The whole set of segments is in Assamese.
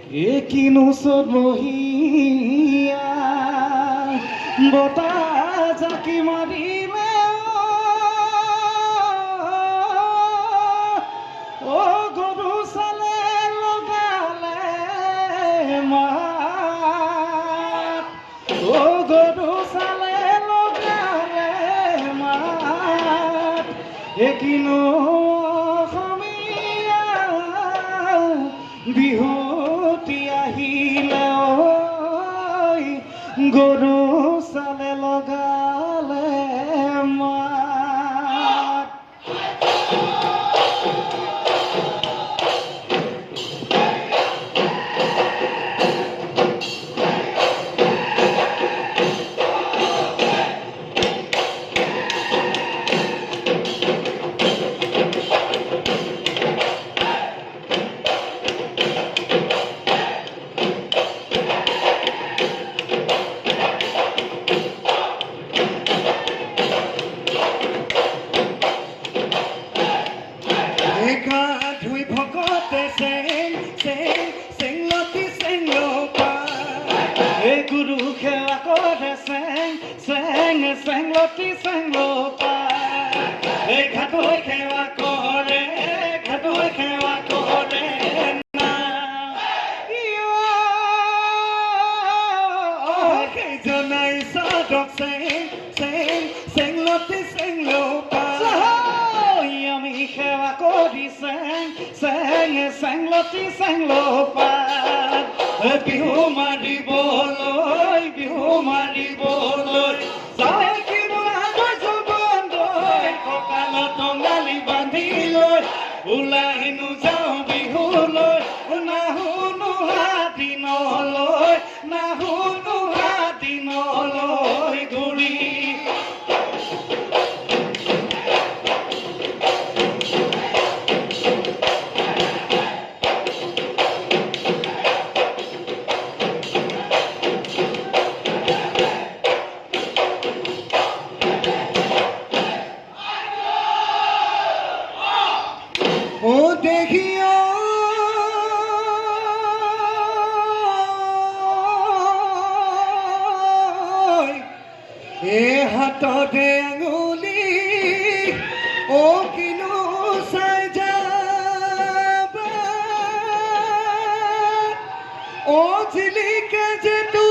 কিনো চদমহীয়া বতাহ জাকি মাৰিলে অ গৰু চালে লগালে মাত অ গৰু চালে লগালে মাত কিনো অসমীয়া বিহুতি আহিলে ঐ গৰু চালে লগালে মাত ধুই ভকতে চেং চেং চেংলতি চেংলপা এই গুৰু সেৱা কৰে চেং চেং চেংলতি চেংলপা এই ঘাটৈ সেৱা কৰে না কেইজনাই চাদক চেং চেং চেংলতি চেংলপা আমি সেৱা কৰি চেং চেং চেংলতি চেংলপা বিহু মাৰিবলৈ যায় কি কঁকালত টঙালি বান্ধি লৈ ওলাই যাওঁ বিহুলৈ নাহুনো দিনলৈ ঘূৰি ও দেখিও এ হাততে আঙুলি ও কিনো চাই যাবা ও জিলিকা যে তু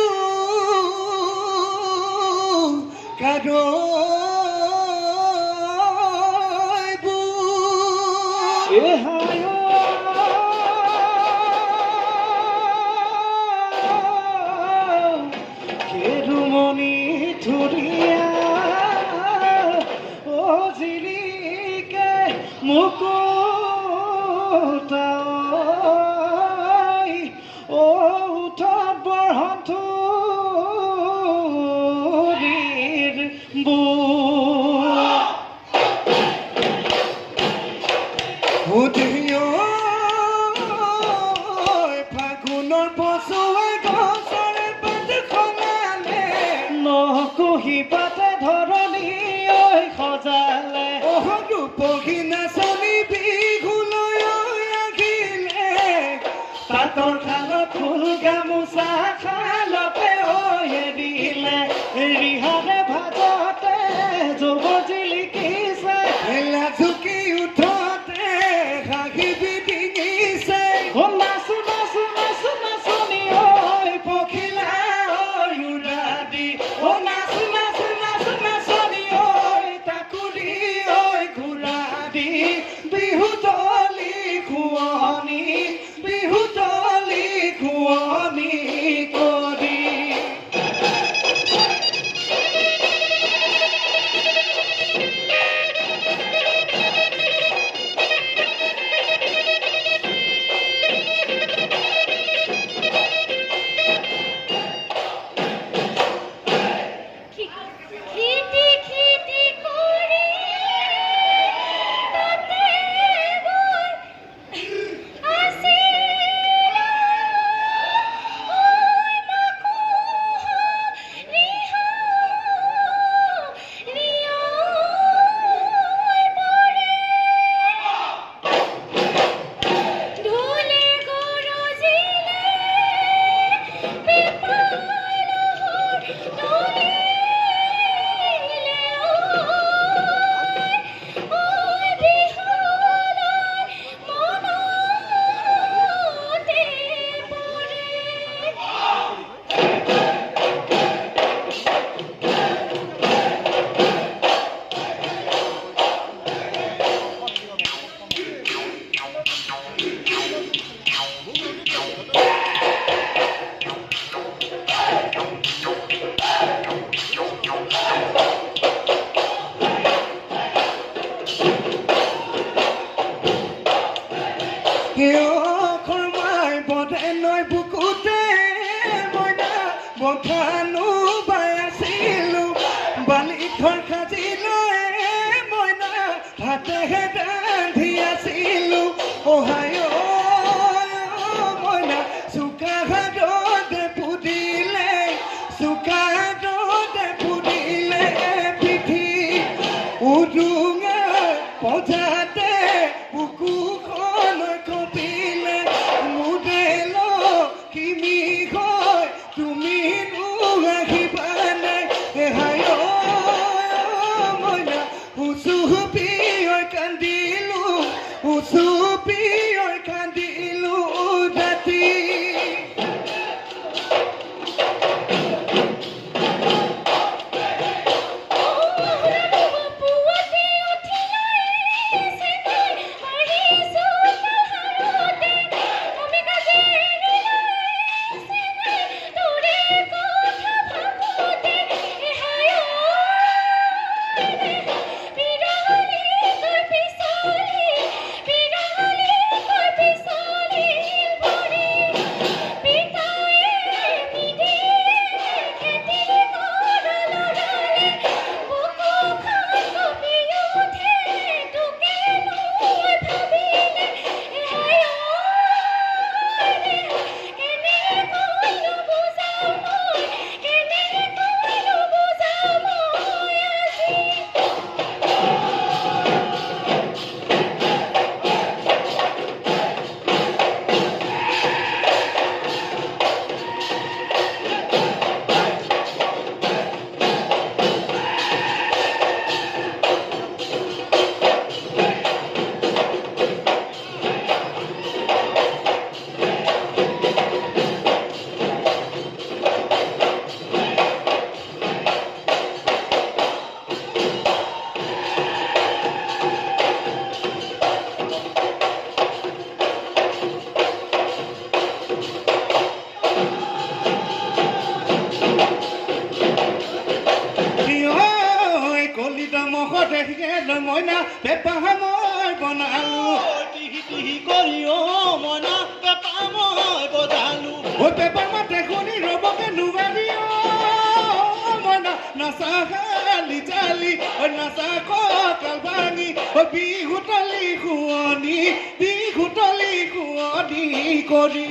কারো কেৰুমণি ধুৰীয়া ও জিলিকে মুকুতা ও উঠত বৰহন্থুৰীৰ ফাগুনৰ পচুৱাই গছৰে পাত সলালে নকহি পাতে ধৰণী ঐ সজালে ৰূপহী নাচনী বিহুলৈ আহিলে পাতৰ খালত ফুল গামোচা খালতে দিলে ৰিহাৰে ভাজতে যুৱ জিলিকিছে ঝুঁকি উঠতে হাঁহি বিডিঙিছে নাচো নাচো নাচো নাচনি ঐ পখিলা উৰাদি নাচো নাচো নাচো নাচনি ঐ তাকুৰি ঐ ঘূৰা দি বিহু তলি খুৱনি কৰি পেপা মই বনালো টিহি কৰি মইনা পেপা মই বজালো পেপাৰ মাতে শুনি ৰবকে নুবাৰি মইনা নাচা গালি জালি নাচা কঁকাল ভাঙি বিহুতলি শুৱনি কৰি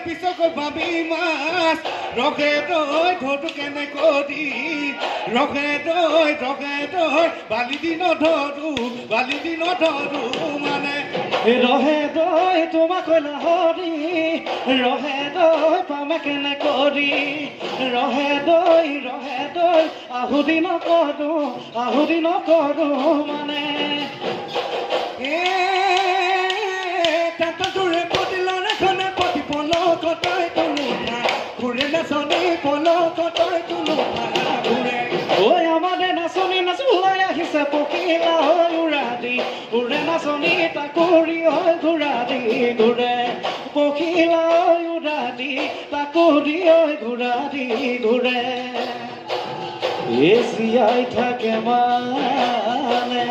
পিছকৈ ভাবি মাছ ৰখে তই ধৰটো কেনে কৰি ৰখে তই বালি দিন ধৰো মানে ৰহে তই তোমাক লাহৰি ৰহে তই পামে কেনে কৰি ৰহে তই আহুদি নকৰো মানে তোৰে প্ৰতিলৰে খনে প্ৰতি পলকতই তোলোঠা ঘূৰে নাচনি পলকতই তোলোঠা ঘূৰে ঐ আমাৰে নাচনি ওলাই আহিছে পখিলা হৈ উৰা দি উৰে নাচনি তাকুৰি হৈ ঘূৰা দি ঘূৰে পখিলা হৈ উৰা দি তাকুৰি হৈ ঘূৰা দি ঘূৰে জীয়াই থাকে মানে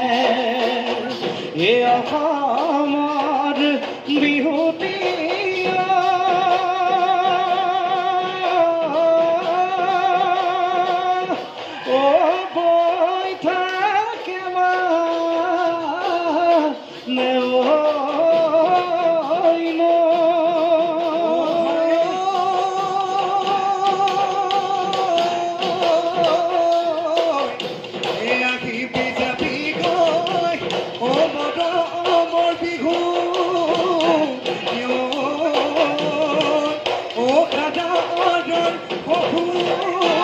এই অসমৰ বিহুটি বৈ থাকে মানে Oh,